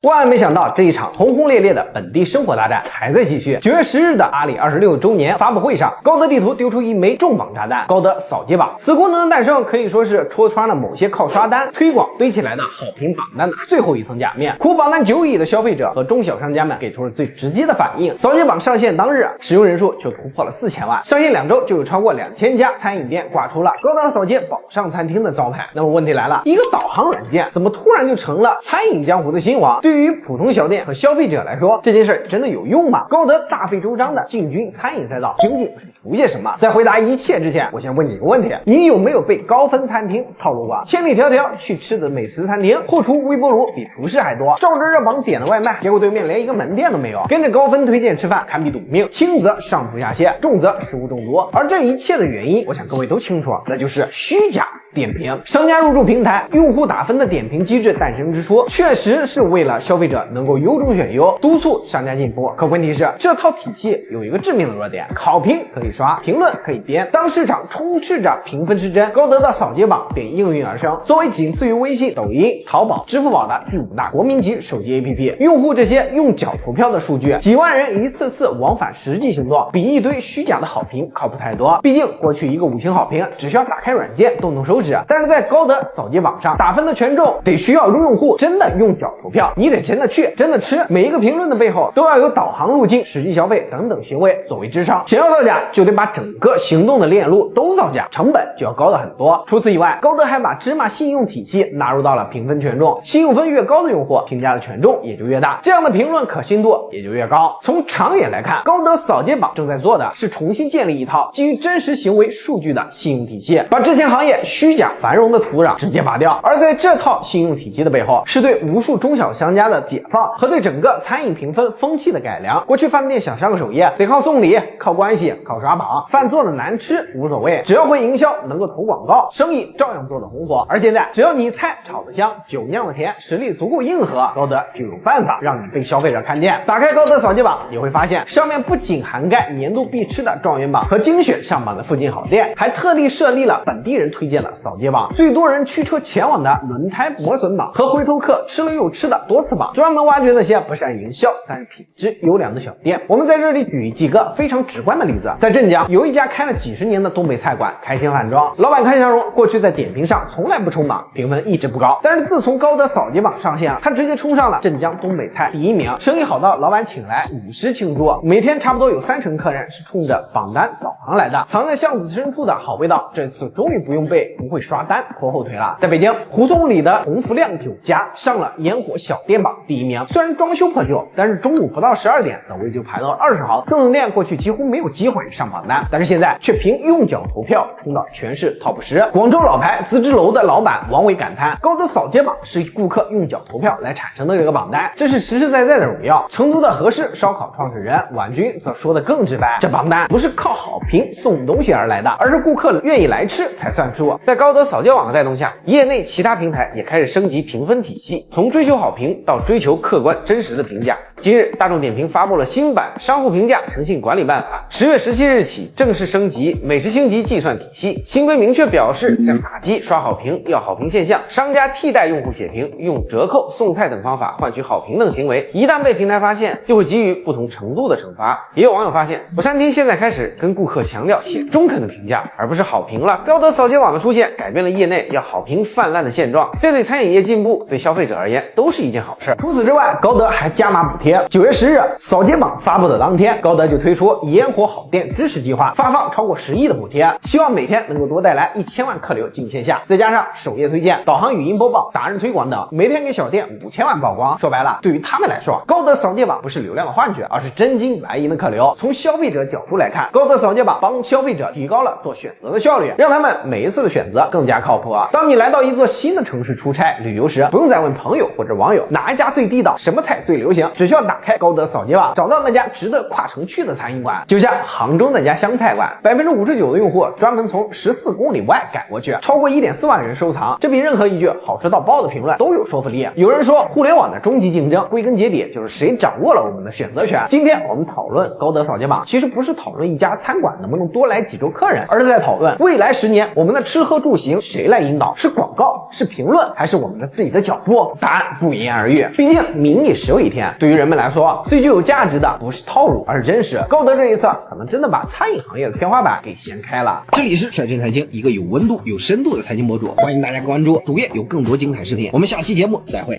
萬萬沒想到，這一場轟轟烈烈的本地生活大戰還在繼續。9月10日的阿里26周年發布會上，高德地圖丟出一枚重磅炸彈——高德掃街榜。此功能的誕生可以說是戳穿了某些靠刷单推廣堆起來的好評榜單的最後一層假面。苦榜单9億的消費者和中小商家們給出了最直接的反應。掃街榜上線當日，使用人數就突破了4000萬，上線2周就有超過2000家餐飲店掛出了高德掃街榜上餐廳的招牌。那麼問題來了，一個導航軟件怎麼突然就成了餐飲江湖的新王？对于普通小店和消費者來說，這件事真的有用嗎？高德大費周章的進軍餐飲賽道，究竟是圖些什麼？在回答一切之前，我先問你一個問題：你有沒有被高分餐廳套路過？千里迢迢去吃的美食餐廳，後廚微波爐比廚師還多，照着熱榜點的外賣，結果對面連一個門店都沒有，跟着高分推薦吃飯，堪比賭命，輕則上吐下瀉，重則食物中毒。而這一切的原因，我想各位都清楚，那就是虛假點評。商家入駐平台，用戶打分的點評機制誕生之初，確實是為了消費者能夠優中選優，督促商家進步。可問題是，這套體系有一個致命的弱點：好評可以刷，評論可以編。當市場充斥着評分失真，高德的掃街榜便應運而生。作為僅次於微信、抖音、淘寶、支付寶的第5大國民级手機 APP， 用戶這些用腳投票的数據，幾萬人一次次往返實際行動，比一堆虛假的好評靠譜太多。畢竟過去一個5星好評，只需要打開軟件動動手指，但是在高德掃街榜上，打分的权重得需要用戶真的用脚投票，你得真的去，真的吃。每一個評論的背後都要有導航路徑、實際消費等等行為作為支撐。想要造假，就得把整個行動的鏈路都造假，成本就要高得很多。除此以外，高德還把芝麻信用體系納入到了評分權重，信用分越高的用戶，評價的權重也就越大，這樣的評論可信度也就越高。從長遠來看，高德掃街榜正在做的是重新建立一套基於真實行為數據的信用體系，把之前行業虛假繁榮的土壤直接拔掉。而在這套信用體系的背後，是對無數中小商家的解放和對整個餐飲評分風氣的改良。過去飯店想上個首頁，得靠送禮、靠關係、靠刷榜，飯做的難吃無所謂，只要會營銷，能夠投廣告，生意照樣做得紅火。而現在，只要你菜炒得香，酒釀得甜，實力足夠硬核，高德就有辦法讓你被消費者看見。打開高德掃街榜，你會發現上面不僅涵蓋年度必吃的狀元榜和精選上榜的附近好店，還特地設立了本地人推薦的掃街榜，最多人驅車前往的輪胎磨損榜和回頭客吃了又吃的多次榜，專門挖掘那些不善營銷但是品質優良的小店。我們在這裡舉幾個非常直觀的例子，在鎮江有一家開了幾十年的東北菜館開心飯莊，老闆看向榮過去在點評上從來不衝榜，評分一直不高，但是自從高德掃街榜上線了，他直接衝上了鎮江東北菜第1名，生意好到老闆請來50慶祝，每天差不多有30%客人是衝着榜單導航來的。藏在巷子深處的好味道，這次終於不用被不會刷單拖後腿了。在北京胡同裡的洪福亮酒家上了煙火小店榜第1名，雖然裝修破舊，但是中午不到12點等位就排到了20號。這種店過去幾乎沒有機會上榜單，但是現在卻憑用腳投票衝到全市 TOP 10。廣州老牌自製樓的老闆王偉感嘆，高德掃街榜是顧客用腳投票來產生的這個榜單，這是實實在在的榮耀。成都的和氏燒烤創始人婉君則說得更直白，這榜單不是靠好評送東西而來的，而是顧客願意來吃才算數。在高德掃街榜的帶動下，業內其他平台也開始升級評分體系，從追求好評到追求客觀真實的評價。今日大眾點評發布了新版商戶評價誠信管理辦法，10月17日起正式升級美食星級計算體系。新規明確表示，將打擊刷好評、要好評現象，商家替代用戶寫評，用折扣、送菜等方法換取好評等行為，一旦被平台發現，就會給予不同程度的懲罰。也有網友發現，我餐廳現在開始跟顧客強調寫中肯的評價，而不是好評了。高德掃街榜的出現，改變了業內要好評泛濫的現狀，這對餐飲業進步，對消費者而言都是一件好事。除此之外，高德還加碼補貼。9月10日，掃街榜發布的當天，高德就推出煙火好店支持計劃，發放超過10億的補貼，希望每天能夠多帶來1000萬客流進線下，再加上首頁推薦、導航語音播報、達人推廣等，每天給小店5000萬曝光。說白了，對於他們來說，高德掃街榜不是流量的幻覺，而是真金白銀的客流。從消費者角度來看，高德掃街榜幫消費者提高了做選擇的效率，讓他們每一次的選擇更加靠譜。當你來到一座新的城市出差旅游时，不用再問朋友或者網友哪一家最地道，什麼菜最流行，只需要打開高德掃街榜，找到那家值得跨城去的餐飲館。就像杭州那家湘菜館，59%的用戶專門從14公里外趕過去，超過1.4萬人收藏，這比任何一句好吃到爆的評論都有說服力。有人說，互聯網的終極競爭歸根結底就是誰掌握了我們的選擇權。今天我們討論高德掃街榜，其實不是討論一家餐館能不能多來幾桌客人，而是在討論未來10年我們的吃喝住住行誰來引導？是廣告，是評論，還是我们的自己的腳步？答案不言而喻。畢竟民以食為天，对於人們來說，最具有價值的不是套路，而是真實。高德這一次可能真的把餐飲行業的天花板給掀開了。這裡是率真財經，一個有溫度、有深度的財經博主，歡迎大家關注主頁，有更多精彩視頻。我們下期節目再會。